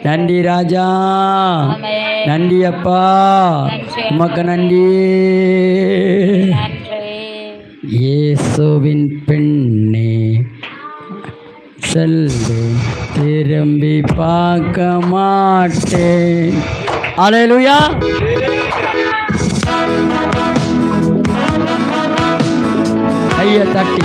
நன்றி ராஜா, நன்றி அப்பா, உமக்கு நன்றி. இயேசுவின் பெண்ணே செல்வே, திரும்பி பார்க்க மாட்டேன். அல்லேலூயா. கையை தட்டி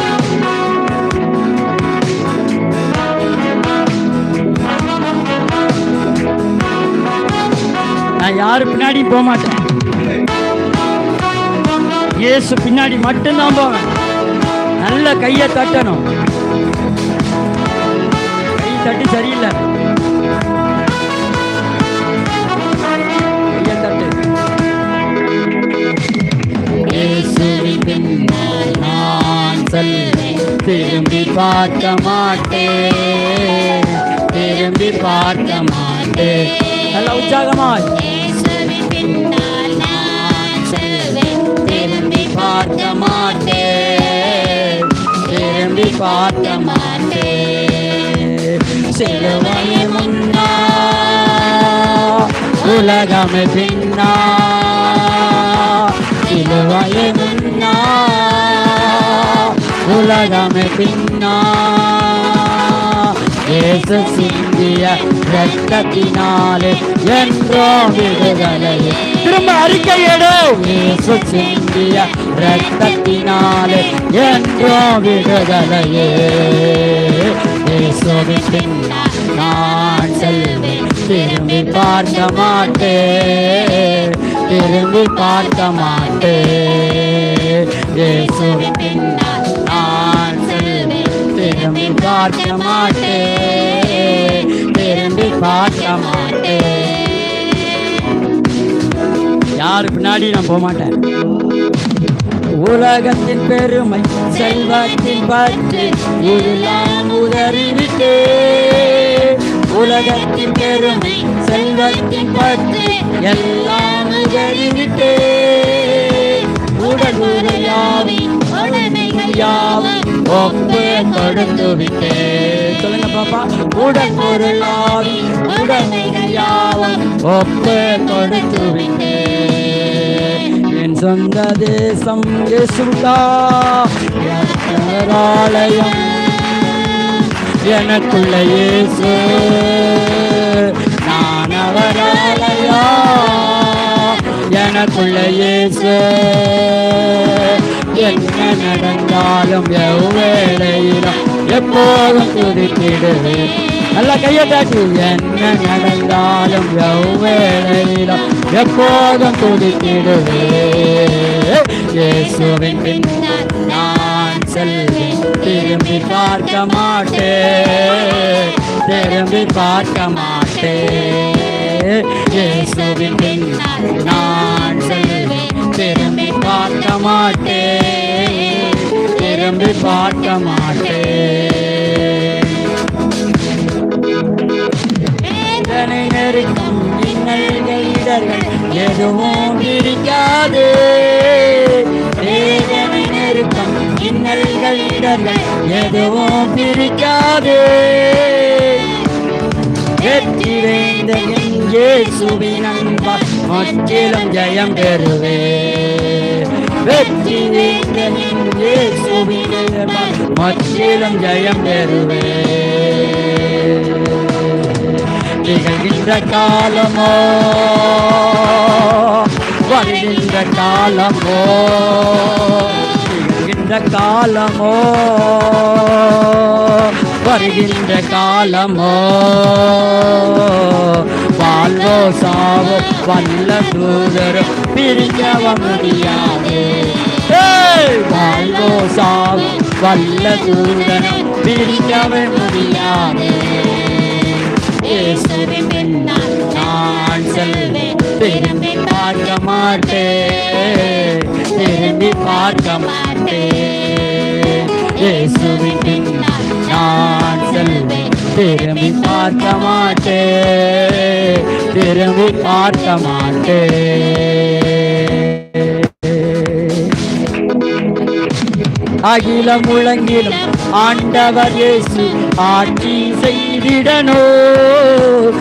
நான் யாரு பின்னாடி போக மாட்டேன். இயேசு பின்னாடி மட்டும்தான் போவேன். நல்ல கையை தட்டணும். கை தட்டி சரியில்லை. கையை தட்டு. இயேசுவின் பின்னால் நான் செல்வேன், திரும்பி பார்க்க மாட்டேன், திரும்பி பார்க்க மாட்டேன். நல்ல உற்சாகமாய் பார்க்க மாட்டேன், திரும்பி பார்க்க மாட்டேன். சிலுவை முன்னா உலகமே பின்னா, சிலுவை முன்னா உலகமே பின்னா. இயேசு சிந்திய இரத்தத்தினாலே என்றோ விடுதலையே. திரும்ப அறிக்கையிடு. இயேசு சிந்திய இரத்தத்தினாலே என்றோ விடுதலையே. இயேசுவின் பின்னால் நான் செல்வேன், திரும்பி பார்க்க மாட்டேன், திரும்பி பார்க்க மாட்டேன். இயேசுவின் பின்னால் நான் செல்வேன், திரும்பி பார்க்க மாட்டேன், திரும்பி பார்க்க மாட்டேன். யாரு பின்னாடி நான் போக மாட்டேன். உலகத்தின் பெருமை செல்வத்தின் பற்றி எல்லாம் உதறிவிட்டே. உலகத்தின் பெருமை செல்வத்தின் பற்றி எல்லாம் உதறிவிட்டே. உடலுறையாவின் உடைமையாவும் ஒப்பு கொடுத்து விட்டே. சொல்லுங்க பாப்பா. உடல் பொருளாவி உடைமையாவும் ஒப்பு கொடுத்து விட்டே. என் சொந்த தேசம் இயேசுதா, ஆலயம் எனக்குள்ள இயேசு, நான் அவர் ஆலயம் எனக்குள்ள இயேசு. என்ன நடந்தாலும் எவ்வேளையிலும் எப்போதும் துதித்திடுவேன். நல்ல கையை தாட்டி. என்ன நடந்தாலும் எவ்வேளையிலும் எப்போதும் துதித்திடுவேன். இயேசுவின் பின்னால் நான் செல்வேன், திரும்பி பார்க்க மாட்டேன், திரும்பி பார்க்க மாட்டேன். இயேசுவின் பின்னால் நான் செல்வேன், திரும்பி பார்க்க மாட்டேன், திரும்பி பார்க்க மாட்டேன். வேதனை நெருக்கம் இன்னல்கள் இடர்கள் எதுவும் பிரிக்காது. வேதனை நெருக்கம் இன்னல்கள் இடர்கள் எதுவும் பிரிக்காது. வெற்றி வேந்த என் இயேசுவின் அன்பால் முற்றிலும் ஜெயம் பெறுவே. வெற்றி வேந்த என் இயேசுவின் அன்பால் முற்றிலும் ஜெயம் பெறுவே. திகழ்கின்ற காலமோ வருகின்ற காலமோ, திகழ்கின்ற காலமோ வருகின்ற காலமோ. வாழ்வோ சாவோ வல்ல தூதரோ பிரிக்கவ முடியாது. வாழ்வோ சாவோ வல்ல தூதரோ பிரிக்கவே முடியாது. இயேசுவின் பின்னால் நான் செல்வேன், திரும்பி பார்க்க மாட்டேன், திரும்பி பார்க்க மாட்டேன். இயேசுவின் பின்னால் நான் செல்வேன், திரும்பி பார்க்க மாட்டேன், திரும்பி பார்க்க மாட்டேன். அகிலம் முழங்கிலும் ஆண்டவர் இயேசு ஆட்சி செய்து செய்திடணும்